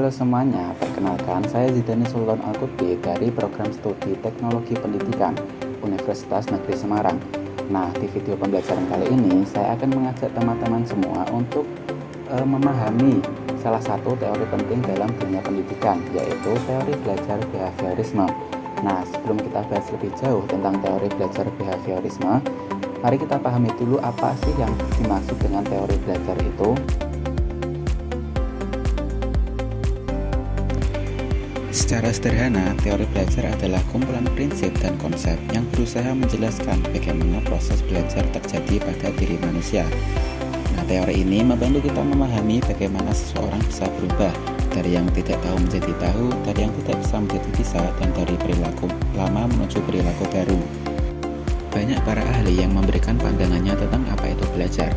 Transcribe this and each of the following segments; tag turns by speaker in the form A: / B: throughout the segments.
A: Halo semuanya, perkenalkan saya Zidani Sultan Al-Qutbi dari Program Studi Teknologi Pendidikan Universitas Negeri Semarang. Nah, di video pembelajaran kali ini saya akan mengajak teman-teman semua untuk memahami salah satu teori penting dalam dunia pendidikan, yaitu teori belajar behaviorisme. Nah, sebelum kita bahas lebih jauh tentang teori belajar behaviorisme, mari kita pahami dulu apa sih yang dimaksud dengan teori belajar itu. Secara sederhana, teori belajar adalah kumpulan prinsip dan konsep yang berusaha menjelaskan bagaimana proses belajar terjadi pada diri manusia. Nah, teori ini membantu kita memahami bagaimana seseorang bisa berubah dari yang tidak tahu menjadi tahu, dari yang tidak bisa menjadi bisa, dan dari perilaku lama menuju perilaku baru. Banyak para ahli yang memberikan pandangannya tentang apa itu belajar.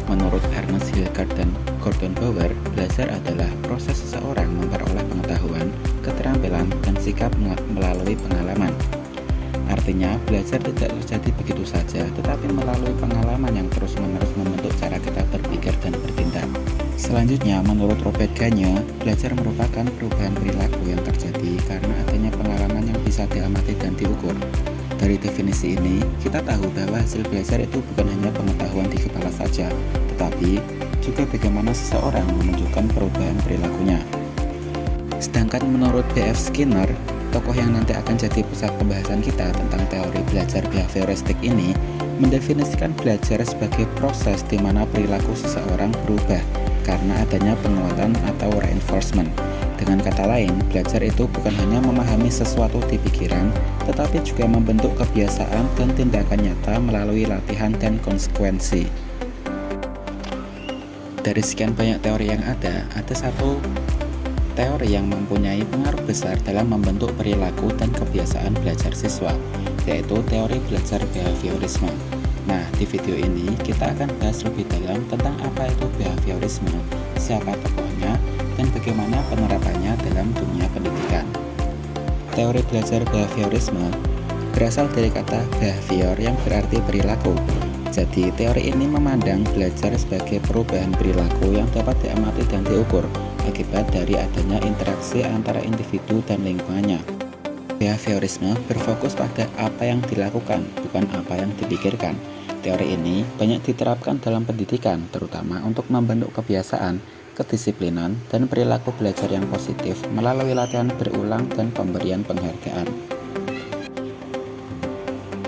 A: Menurut Ernest Hillgard dan Gordon Bower, belajar adalah proses seseorang memperoleh pengetahuan, keterampilan, dan sikap melalui pengalaman. Artinya, belajar tidak terjadi begitu saja, tetapi melalui pengalaman yang terus-menerus membentuk cara kita berpikir dan bertindak. Selanjutnya, menurut Robert Gagne, belajar merupakan perubahan perilaku yang terjadi karena adanya pengalaman yang bisa diamati dan diukur. Dari definisi ini, kita tahu bahwa hasil belajar itu bukan hanya pengetahuan di kepala saja, tetapi juga bagaimana seseorang menunjukkan perubahan perilakunya. Sedangkan menurut B.F. Skinner, tokoh yang nanti akan jadi pusat pembahasan kita tentang teori belajar behavioristik ini, mendefinisikan belajar sebagai proses di mana perilaku seseorang berubah karena adanya penguatan atau reinforcement. Dengan kata lain, belajar itu bukan hanya memahami sesuatu di pikiran, tetapi juga membentuk kebiasaan dan tindakan nyata melalui latihan dan konsekuensi. Dari sekian banyak teori yang ada satu teori yang mempunyai pengaruh besar dalam membentuk perilaku dan kebiasaan belajar siswa, yaitu teori belajar behaviorisme. Nah, di video ini kita akan bahas lebih dalam tentang apa itu behaviorisme, siapa tokohnya, dan bagaimana penerapannya dalam dunia pendidikan. Teori belajar behaviorisme berasal dari kata behavior yang berarti perilaku. Jadi, teori ini memandang belajar sebagai perubahan perilaku yang dapat diamati dan diukur akibat dari adanya interaksi antara individu dan lingkungannya. Behaviorisme berfokus pada apa yang dilakukan, bukan apa yang dipikirkan. Teori ini banyak diterapkan dalam pendidikan, terutama untuk membentuk kebiasaan, kedisiplinan, dan perilaku belajar yang positif melalui latihan berulang dan pemberian penghargaan.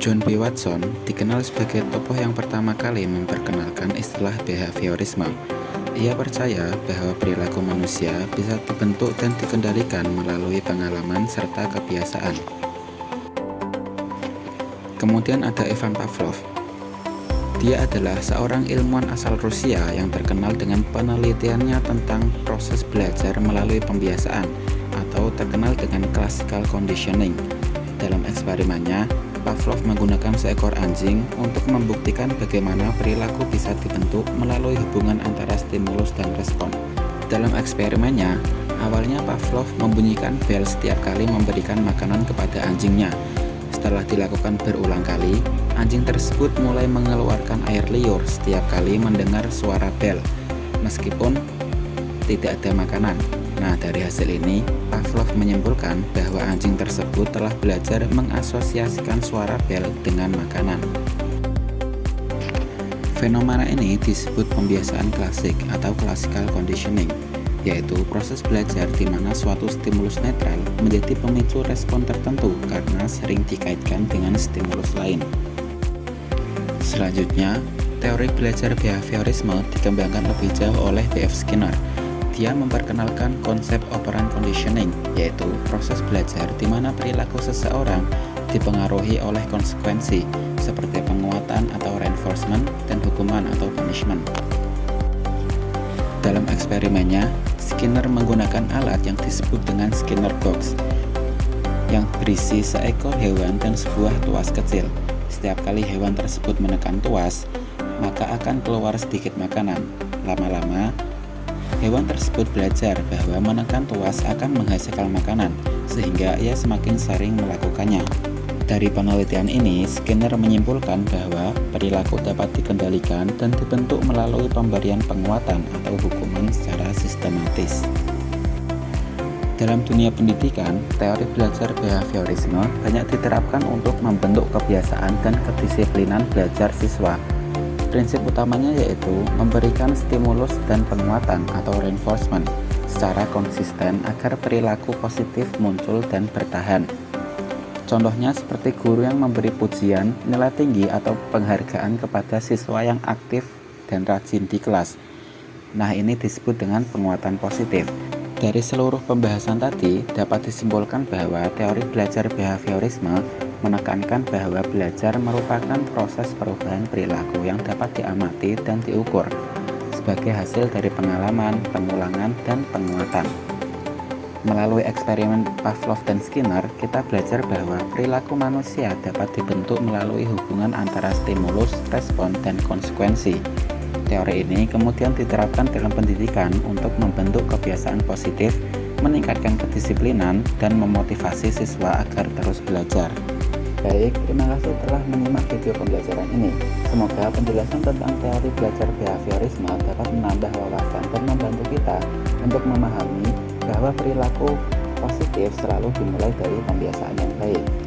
A: John B. Watson dikenal sebagai tokoh yang pertama kali memperkenalkan istilah behaviorisme. Ia percaya bahwa perilaku manusia bisa dibentuk dan dikendalikan melalui pengalaman serta kebiasaan. Kemudian ada Ivan Pavlov. Dia adalah seorang ilmuwan asal Rusia yang terkenal dengan penelitiannya tentang proses belajar melalui pembiasaan atau terkenal dengan classical conditioning. Dalam eksperimennya, Pavlov menggunakan seekor anjing untuk membuktikan bagaimana perilaku bisa dibentuk melalui hubungan antara stimulus dan respon. Dalam eksperimennya, awalnya Pavlov membunyikan bel setiap kali memberikan makanan kepada anjingnya. Setelah dilakukan berulang kali, anjing tersebut mulai mengeluarkan air liur setiap kali mendengar suara bel, meskipun tidak ada makanan. Nah, dari hasil ini, Pavlov menyimpulkan bahwa anjing tersebut telah belajar mengasosiasikan suara bel dengan makanan. Fenomena ini disebut pembiasaan klasik atau classical conditioning, yaitu proses belajar di mana suatu stimulus netral menjadi pemicu respon tertentu karena sering dikaitkan dengan stimulus lain. Selanjutnya, teori belajar behaviorisme dikembangkan lebih jauh oleh B.F. Skinner. Dia memperkenalkan konsep operant conditioning, yaitu proses belajar di mana perilaku seseorang dipengaruhi oleh konsekuensi, seperti penguatan atau reinforcement dan hukuman atau punishment. Dalam eksperimennya, Skinner menggunakan alat yang disebut dengan Skinner box, yang berisi seekor hewan dan sebuah tuas kecil. Setiap kali hewan tersebut menekan tuas, maka akan keluar sedikit makanan. Lama-lama, hewan tersebut belajar bahwa menekan tuas akan menghasilkan makanan, sehingga ia semakin sering melakukannya. Dari penelitian ini, Skinner menyimpulkan bahwa perilaku dapat dikendalikan dan dibentuk melalui pemberian penguatan atau hukuman secara sistematis. Dalam dunia pendidikan, teori belajar behaviorisme banyak diterapkan untuk membentuk kebiasaan dan kedisiplinan belajar siswa. Prinsip utamanya yaitu memberikan stimulus dan penguatan atau reinforcement secara konsisten agar perilaku positif muncul dan bertahan. Contohnya seperti guru yang memberi pujian, nilai tinggi atau penghargaan kepada siswa yang aktif dan rajin di kelas. Nah, ini disebut dengan penguatan positif. Dari seluruh pembahasan tadi, dapat disimpulkan bahwa teori belajar behaviorisme menekankan bahwa belajar merupakan proses perubahan perilaku yang dapat diamati dan diukur sebagai hasil dari pengalaman, pengulangan, dan penguatan. Melalui eksperimen Pavlov dan Skinner, kita belajar bahwa perilaku manusia dapat dibentuk melalui hubungan antara stimulus, respon, dan konsekuensi. Teori ini kemudian diterapkan dalam pendidikan untuk membentuk kebiasaan positif, meningkatkan kedisiplinan, dan memotivasi siswa agar terus belajar. Baik, terima kasih telah menyimak video pembelajaran ini. Semoga penjelasan tentang teori belajar behaviorisme dapat menambah wawasan dan membantu kita untuk memahami bahwa perilaku positif selalu dimulai dari pembiasaan yang baik.